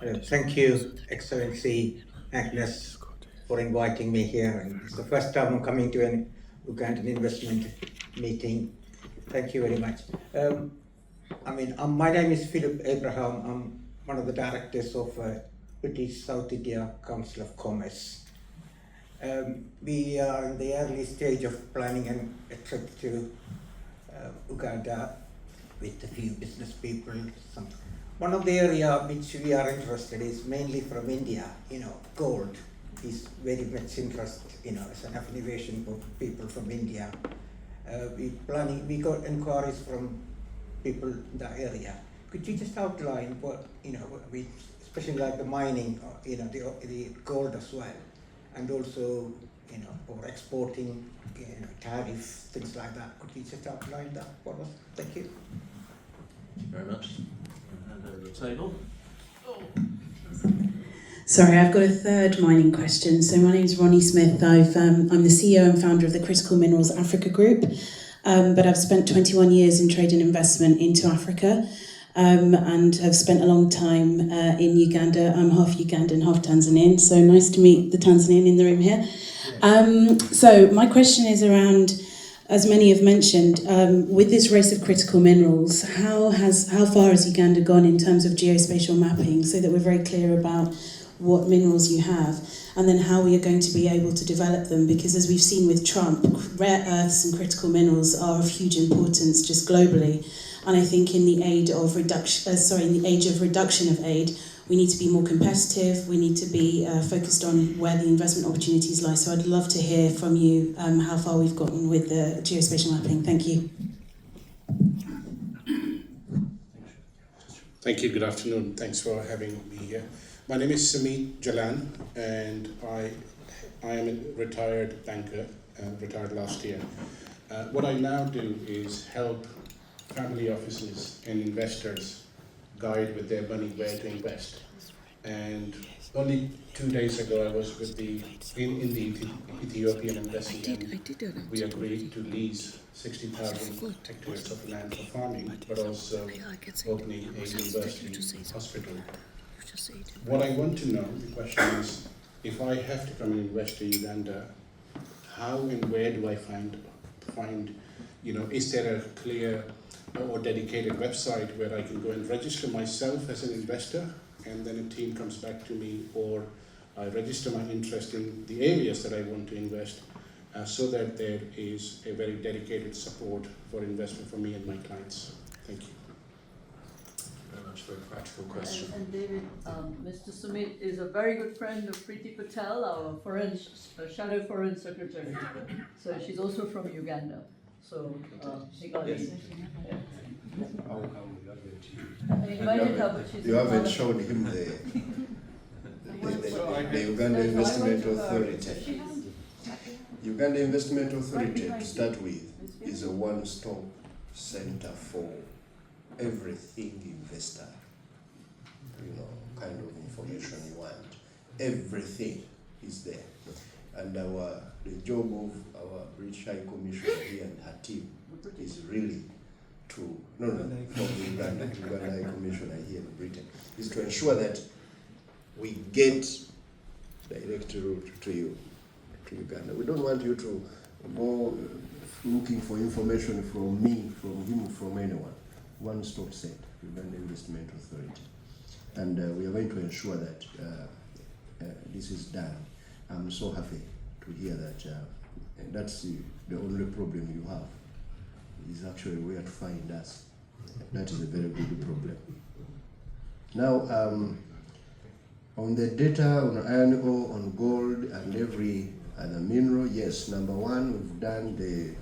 Thank you, Excellency Agnes, for inviting me here. And it's the first time I'm coming to an Ugandan investment meeting. Thank you very much. My name is Philip Abraham. I'm one of the directors of British South India Council of Commerce. We are in the early stage of planning a trip to Uganda with a few business people. One of the area which we are interested is mainly from India. Gold is very much interest, as an affiliation for people from India. We got inquiries from people in the area. Could you just outline what, especially like the mining, the gold as well, and also, for exporting, tariffs, things like that. Could you just outline that for us? Thank you. Thank you very much. Hand over the table. Sorry, I've got a third mining question. So my name's Ronnie Smith. I'm the CEO and founder of the Critical Minerals Africa Group, but I've spent 21 years in trade and investment into Africa, and have spent a long time in Uganda. I'm half Ugandan, half Tanzanian, so nice to meet the Tanzanian in the room here. So my question is around, as many have mentioned, with this race of critical minerals, how far has Uganda gone in terms of geospatial mapping, so that we're very clear about what minerals you have, and then how we are going to be able to develop them? Because as we've seen with Trump, rare earths and critical minerals are of huge importance just globally. And I think in the age of reduction of aid, we need to be more competitive. We need to be focused on where the investment opportunities lie. So I'd love to hear from you how far we've gotten with the geospatial mapping. Thank you. Thank you. Good afternoon. Thanks for having me here. My name is Samit Jalan, and I am a retired banker, retired last year. What I now do is help family offices and investors guide with their money where to invest. And only 2 days ago, I was with in the Ethiopian embassy, and we agreed to lease 60,000 hectares of land for farming, but also opening a university hospital. What I want to know, the question is, if I have to come and invest in Uganda, how and where do I find, is there a clear or dedicated website where I can go and register myself as an investor, and then a team comes back to me, or I register my interest in the areas that I want to invest, so that there is a very dedicated support for investment for me and my clients. Thank you. Very much for a practical question. And David, Mr. Sumit is a very good friend of Preeti Patel, our shadow foreign secretary. So she's also from Uganda. So he got it. You haven't shown him the Uganda Investment Authority. Uganda Investment Authority, to start with, is a one-stop center for everything investor, kind of information you want. Everything is there. And the job of our British High Commissioner here and her team is really from the Uganda High Commissioner here in Britain, is to ensure that we get direct route to Uganda. We don't want you to go looking for information from me, from him, from anyone. One-stop center, Uganda Investment Authority. And we are going to ensure that this is done. I'm so happy to hear that, and that's the only problem you have, is actually where to find us. That is a very big problem. Now, on the data, on iron ore, on gold, and every other mineral, yes, number one, we've done the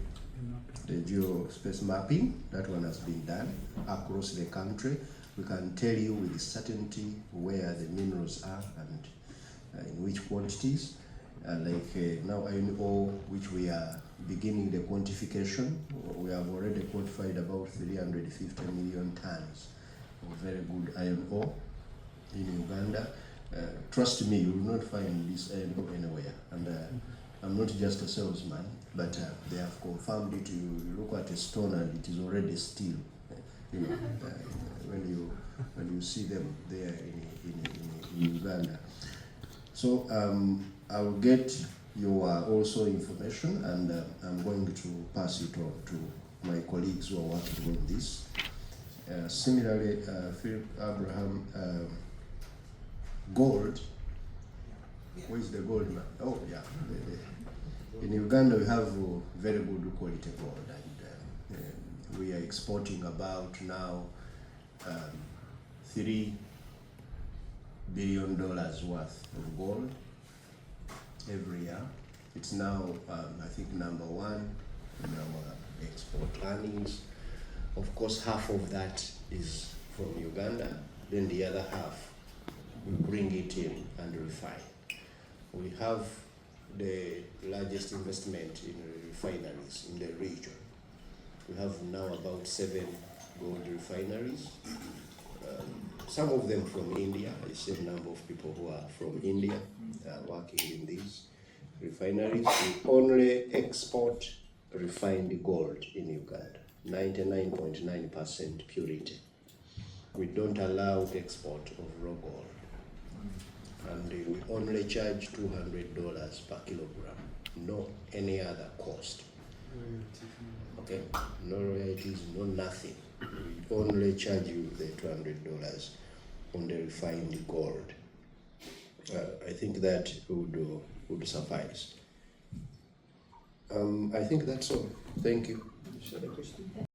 geospace mapping. That one has been done across the country. We can tell you with certainty where the minerals are and in which quantities. Now iron ore, which we are beginning the quantification. We have already quantified about 350 million tons of very good iron ore in Uganda. Trust me, you will not find this iron ore anywhere. And I'm not just a salesman, but they have confirmed it. You look at a stone and it is already steel. When you see them there in in Uganda. So I will get your also information, and I'm going to pass it on to my colleagues who are working on this. Similarly, Philip Abraham, gold. Where is the gold man? Oh yeah. In Uganda we have very good quality gold, and we are exporting about now $3 billion worth of gold every year. It's now, I think, number one in our export earnings. Of course, half of that is from Uganda, then the other half we bring it in and refine. We have the largest investment in refineries in the region. We have now about 7 gold refineries. Some of them from India. I see a number of people who are from India working in these refineries. We only export refined gold in Uganda, 99.9% purity. We don't allow export of raw gold. And we only charge $200 per kilogram, no any other cost. Okay, no royalties, no nothing. We only charge you the $200 on the refined gold. I think that would suffice. I think that's all. Thank you.